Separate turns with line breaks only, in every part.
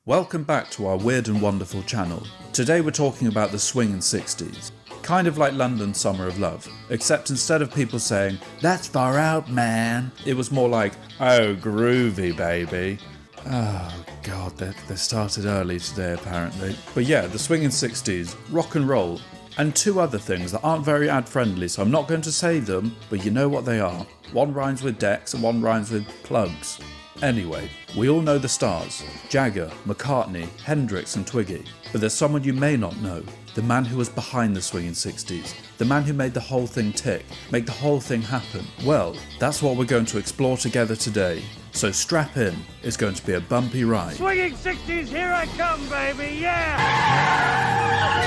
Welcome back to our weird and wonderful channel. Today we're talking about the Swinging Sixties. Kind of like London's Summer of Love, except instead of people saying, "That's far out, man," it was more like, "Oh, groovy, baby." Oh god, they started early today apparently. But yeah, the Swinging Sixties, rock and roll, and two other things that aren't very ad friendly, so I'm not going to say them, but you know what they are. One rhymes with decks and one rhymes with plugs. Anyway, we all know the stars, Jagger, McCartney, Hendrix and Twiggy, but there's someone you may not know, the man who was behind the Swinging Sixties, the man who made the whole thing tick, make the whole thing happen. Well, that's what we're going to explore together today, so strap in, it's going to be a bumpy ride.
Swinging Sixties, here I come, baby, yeah!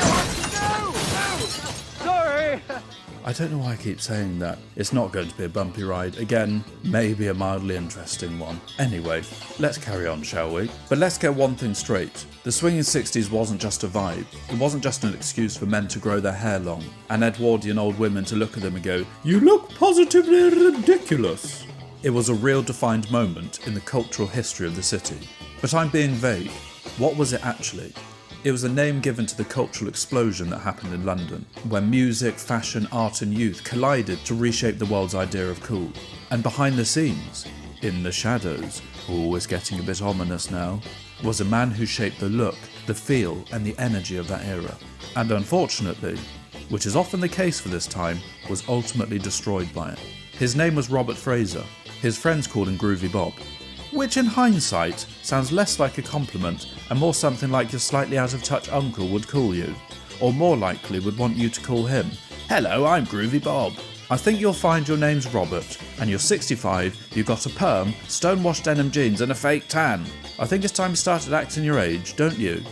No! Sorry!
I don't know why I keep saying that. It's not going to be a bumpy ride. Again, maybe a mildly interesting one. Anyway, let's carry on, shall we? But let's get one thing straight. The Swinging Sixties wasn't just a vibe. It wasn't just an excuse for men to grow their hair long, and Edwardian old women to look at them and go, "You look positively ridiculous." It was a real defined moment in the cultural history of the city. But I'm being vague. What was it actually? It was a name given to the cultural explosion that happened in London, when music, fashion, art and youth collided to reshape the world's idea of cool. And behind the scenes, in the shadows, it's getting a bit ominous now, was a man who shaped the look, the feel and the energy of that era. And unfortunately, which is often the case for this time, was ultimately destroyed by it. His name was Robert Fraser. His friends called him Groovy Bob, which in hindsight sounds less like a compliment and more something like your slightly out of touch uncle would call you, or more likely would want you to call him. "Hello, I'm Groovy Bob. I think you'll find your name's Robert, and you're 65, you got a perm, stone-washed denim jeans and a fake tan. I think it's time you started acting your age, don't you?"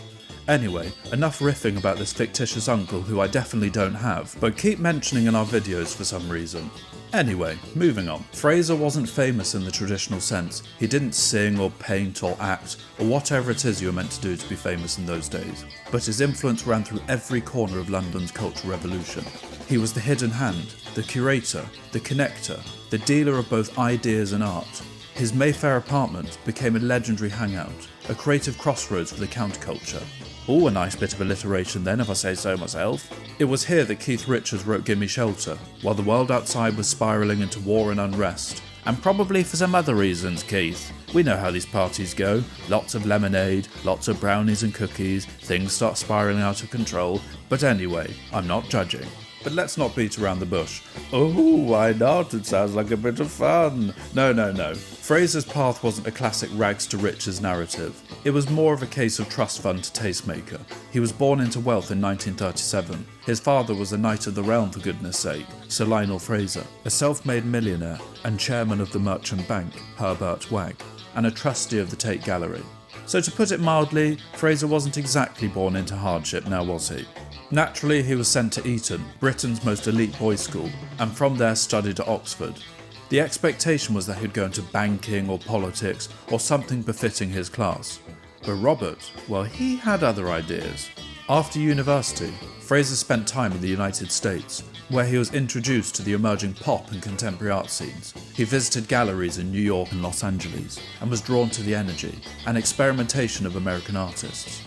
Anyway, enough riffing about this fictitious uncle who I definitely don't have, but keep mentioning in our videos for some reason. Anyway, moving on. Fraser wasn't famous in the traditional sense. He didn't sing or paint or act, or whatever it is you were meant to do to be famous in those days. But his influence ran through every corner of London's cultural revolution. He was the hidden hand, the curator, the connector, the dealer of both ideas and art. His Mayfair apartment became a legendary hangout, a creative crossroads for the counterculture. A nice bit of alliteration then, if I say so myself. It was here that Keith Richards wrote Gimme Shelter, while the world outside was spiralling into war and unrest. And probably for some other reasons, Keith. We know how these parties go. Lots of lemonade, lots of brownies and cookies, things start spiralling out of control. But anyway, I'm not judging. But let's not beat around the bush. Oh, why not? It sounds like a bit of fun. No. Fraser's path wasn't a classic rags to riches narrative. It was more of a case of trust fund to tastemaker. He was born into wealth in 1937. His father was a knight of the realm for goodness sake, Sir Lionel Fraser, a self-made millionaire and chairman of the Merchant Bank, Herbert Wagg, and a trustee of the Tate Gallery. So to put it mildly, Fraser wasn't exactly born into hardship, now was he? Naturally, he was sent to Eton, Britain's most elite boys' school, and from there studied at Oxford. The expectation was that he'd go into banking or politics or something befitting his class. But Robert, well, he had other ideas. After university, Fraser spent time in the United States, where he was introduced to the emerging pop and contemporary art scenes. He visited galleries in New York and Los Angeles, and was drawn to the energy and experimentation of American artists.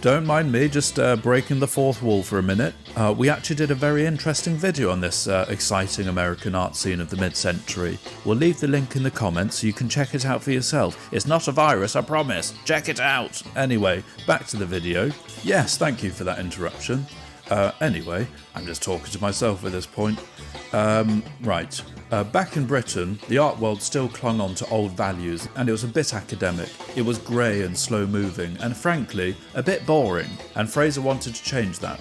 Don't mind me, just breaking the fourth wall for a minute. We actually did a very interesting video on this exciting American art scene of the mid-century. We'll leave the link in the comments so you can check it out for yourself. It's not a virus, I promise. Check it out. Anyway, back to the video. Yes, thank you for that interruption. Anyway, I'm just talking to myself at this point. Right. Back in Britain, the art world still clung on to old values and it was a bit academic. It was grey and slow moving and frankly, a bit boring, and Fraser wanted to change that.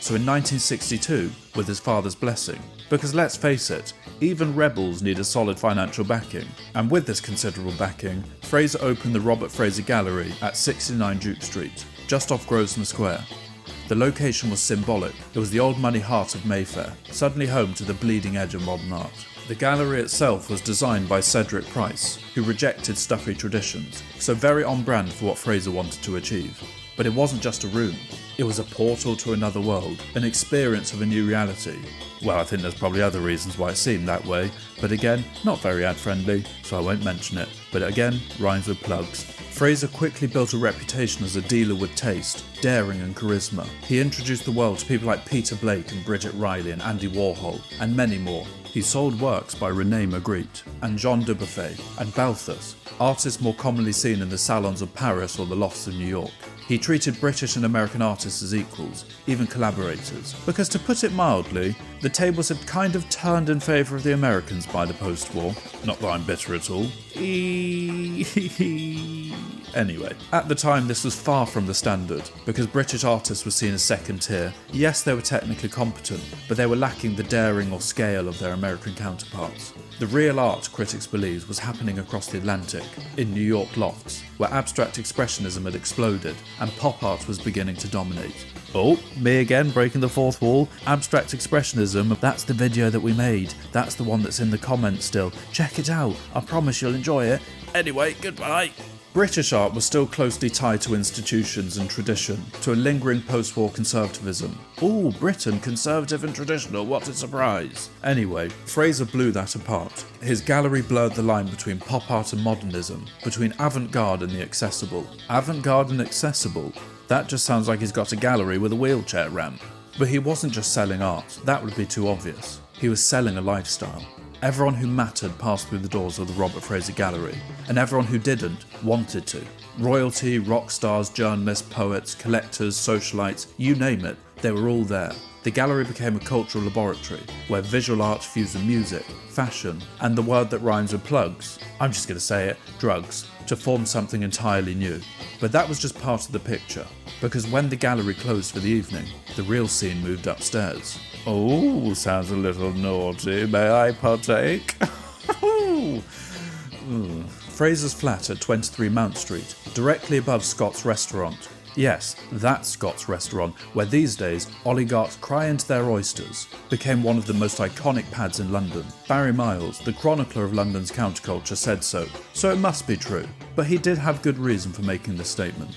So in 1962, with his father's blessing, because let's face it, even rebels need a solid financial backing, and with this considerable backing, Fraser opened the Robert Fraser Gallery at 69 Duke Street, just off Grosvenor Square. The location was symbolic. It was the old money heart of Mayfair, suddenly home to the bleeding edge of modern art. The gallery itself was designed by Cedric Price, who rejected stuffy traditions, so very on brand for what Fraser wanted to achieve. But it wasn't just a room. It was a portal to another world, an experience of a new reality. Well, I think there's probably other reasons why it seemed that way, but again, not very ad friendly, so I won't mention it. But again, rhymes with plugs. Fraser quickly built a reputation as a dealer with taste, daring and charisma. He introduced the world to people like Peter Blake and Bridget Riley and Andy Warhol, and many more. He sold works by René Magritte and Jean Dubuffet and Balthus, artists more commonly seen in the salons of Paris or the lofts of New York. He treated British and American artists as equals, even collaborators, because to put it mildly, the tables had kind of turned in favour of the Americans by the post-war. Not that I'm bitter at all. Anyway, at the time this was far from the standard, because British artists were seen as second tier. Yes, they were technically competent, but they were lacking the daring or scale of their American counterparts. The real art, critics believed, was happening across the Atlantic, in New York lofts, where abstract expressionism had exploded and pop art was beginning to dominate. Oh, me again, breaking the fourth wall. Abstract expressionism, that's the video that we made. That's the one that's in the comments still. Check it out, I promise you'll enjoy it. Anyway, goodbye. British art was still closely tied to institutions and tradition, to a lingering post-war conservatism. Ooh, Britain, conservative and traditional, what a surprise. Anyway, Fraser blew that apart. His gallery blurred the line between pop art and modernism, between avant-garde and the accessible. Avant-garde and accessible? That just sounds like he's got a gallery with a wheelchair ramp. But he wasn't just selling art, that would be too obvious. He was selling a lifestyle. Everyone who mattered passed through the doors of the Robert Fraser Gallery, and everyone who didn't wanted to. Royalty, rock stars, journalists, poets, collectors, socialites, you name it, they were all there. The gallery became a cultural laboratory, where visual art fused with music, fashion, and the word that rhymes with plugs, I'm just going to say it, drugs, to form something entirely new. But that was just part of the picture, because when the gallery closed for the evening, the real scene moved upstairs. Oh, sounds a little naughty. May I partake? Fraser's flat at 23 Mount Street, directly above Scott's Restaurant. Yes, that Scott's Restaurant, where these days oligarchs cry into their oysters, became one of the most iconic pads in London. Barry Miles, the chronicler of London's counterculture, said so it must be true. But he did have good reason for making this statement.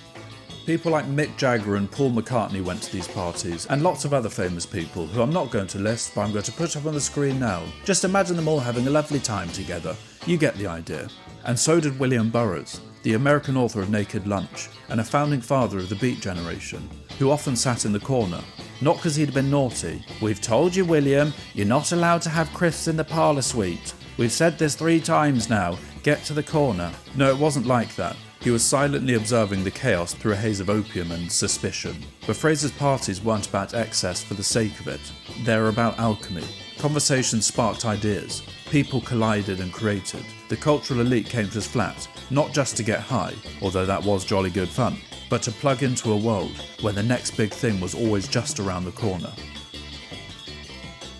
People like Mick Jagger and Paul McCartney went to these parties, and lots of other famous people who I'm not going to list, but I'm going to put up on the screen now. Just imagine them all having a lovely time together. You get the idea. And so did William Burroughs, the American author of Naked Lunch, and a founding father of the Beat generation, who often sat in the corner. Not because he'd been naughty. We've told you, William, you're not allowed to have crisps in the parlour suite. We've said this 3 times now. Get to the corner. No, it wasn't like that. He was silently observing the chaos through a haze of opium and suspicion. But Fraser's parties weren't about excess for the sake of it. They were about alchemy. Conversations sparked ideas. People collided and created. The cultural elite came to his flat, not just to get high, although that was jolly good fun, but to plug into a world where the next big thing was always just around the corner.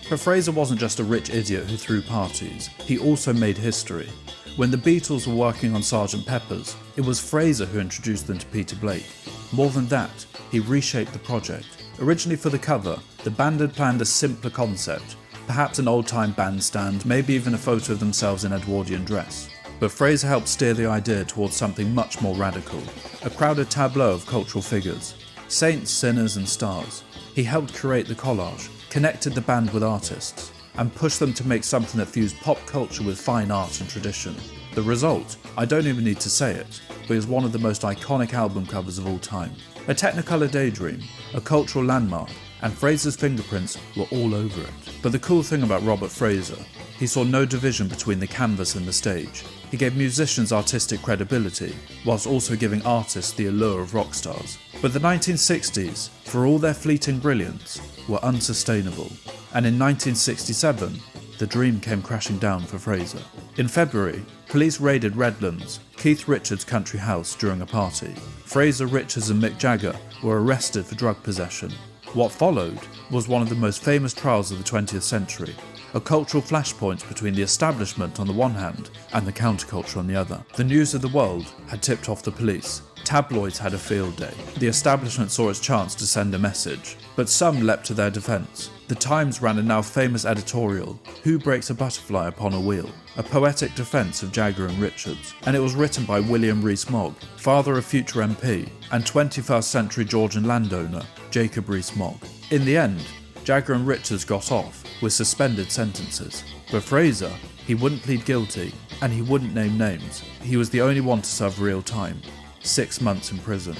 But Fraser wasn't just a rich idiot who threw parties, he also made history. When the Beatles were working on Sgt. Pepper's, it was Fraser who introduced them to Peter Blake. More than that, he reshaped the project. Originally for the cover, the band had planned a simpler concept, perhaps an old-time bandstand, maybe even a photo of themselves in Edwardian dress. But Fraser helped steer the idea towards something much more radical, a crowded tableau of cultural figures, saints, sinners and stars. He helped curate the collage, connected the band with artists, and pushed them to make something that fused pop culture with fine art and tradition. The result, I don't even need to say it, but is one of the most iconic album covers of all time. A Technicolor daydream, a cultural landmark, and Fraser's fingerprints were all over it. But the cool thing about Robert Fraser, he saw no division between the canvas and the stage. He gave musicians artistic credibility, whilst also giving artists the allure of rock stars. But the 1960s, for all their fleeting brilliance, were unsustainable. And in 1967, the dream came crashing down for Fraser. In February, police raided Redlands, Keith Richards' country house, during a party. Fraser, Richards and Mick Jagger were arrested for drug possession. What followed was one of the most famous trials of the 20th century, a cultural flashpoint between the establishment on the one hand and the counterculture on the other. The news of the world had tipped off the police. Tabloids had a field day. The establishment saw its chance to send a message, but some leapt to their defence. The Times ran a now famous editorial, Who Breaks a Butterfly Upon a Wheel? A poetic defence of Jagger and Richards, and it was written by William Rees-Mogg, father of future MP, and 21st century Georgian landowner, Jacob Rees-Mogg. In the end, Jagger and Richards got off with suspended sentences, but Fraser, he wouldn't plead guilty, and he wouldn't name names. He was the only one to serve real time. 6 months in prison.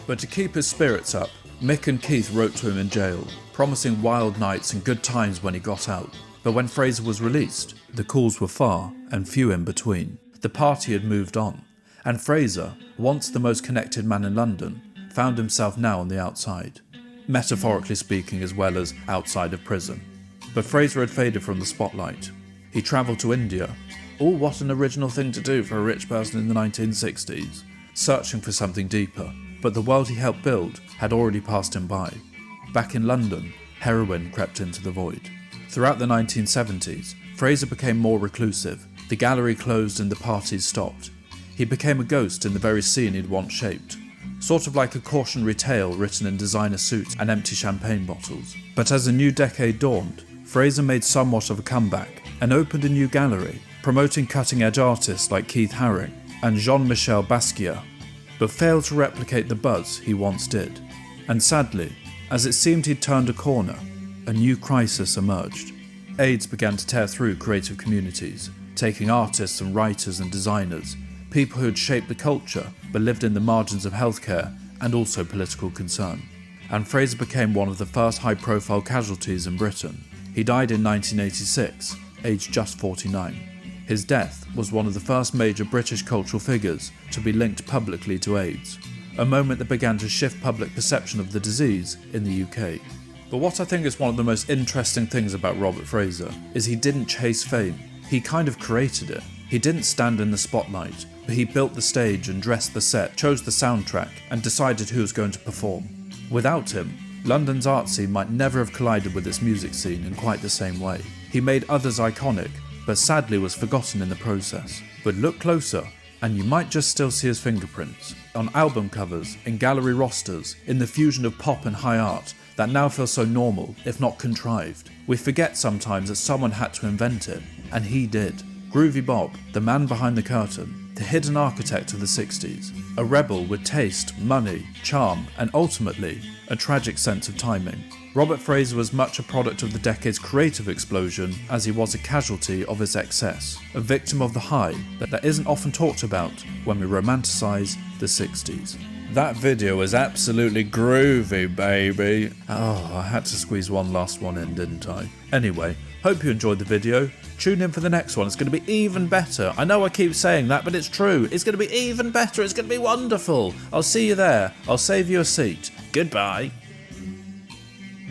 But to keep his spirits up, Mick and Keith wrote to him in jail, promising wild nights and good times when he got out. But when Fraser was released, the calls were far and few in between. The party had moved on, and Fraser, once the most connected man in London, found himself now on the outside, metaphorically speaking as well as outside of prison. But Fraser had faded from the spotlight. He travelled to India. Oh, what an original thing to do for a rich person in the 1960s, searching for something deeper. But the world he helped build had already passed him by. Back in London, heroin crept into the void. Throughout the 1970s, Fraser became more reclusive. The gallery closed and the parties stopped. He became a ghost in the very scene he'd once shaped. Sort of like a cautionary tale written in designer suits and empty champagne bottles. But as a new decade dawned, Fraser made somewhat of a comeback and opened a new gallery, promoting cutting-edge artists like Keith Haring and Jean-Michel Basquiat, but failed to replicate the buzz he once did. And sadly, as it seemed he'd turned a corner, a new crisis emerged. AIDS began to tear through creative communities, taking artists and writers and designers, people who had shaped the culture but lived in the margins of healthcare and also political concern. And Fraser became one of the first high-profile casualties in Britain. He died in 1986, aged just 49. His death was one of the first major British cultural figures to be linked publicly to AIDS, a moment that began to shift public perception of the disease in the UK. But what I think is one of the most interesting things about Robert Fraser is he didn't chase fame, he kind of created it. He didn't stand in the spotlight, but he built the stage and dressed the set, chose the soundtrack, and decided who was going to perform. Without him, London's art scene might never have collided with its music scene in quite the same way. He made others iconic, but sadly was forgotten in the process. But look closer, and you might just still see his fingerprints. On album covers, in gallery rosters, in the fusion of pop and high art that now feels so normal, if not contrived. We forget sometimes that someone had to invent it, and he did. Groovy Bob, the man behind the curtain, the hidden architect of the 60s, a rebel with taste, money, charm, and ultimately, a tragic sense of timing. Robert Fraser was much a product of the decade's creative explosion as he was a casualty of its excess, a victim of the high that isn't often talked about when we romanticise the 60s. That video was absolutely groovy, baby. Oh, I had to squeeze one last one in, didn't I? Anyway, hope you enjoyed the video. Tune in for the next one, it's going to be even better. I know I keep saying that, but it's true. It's going to be even better, it's going to be wonderful. I'll see you there. I'll save you a seat. Goodbye.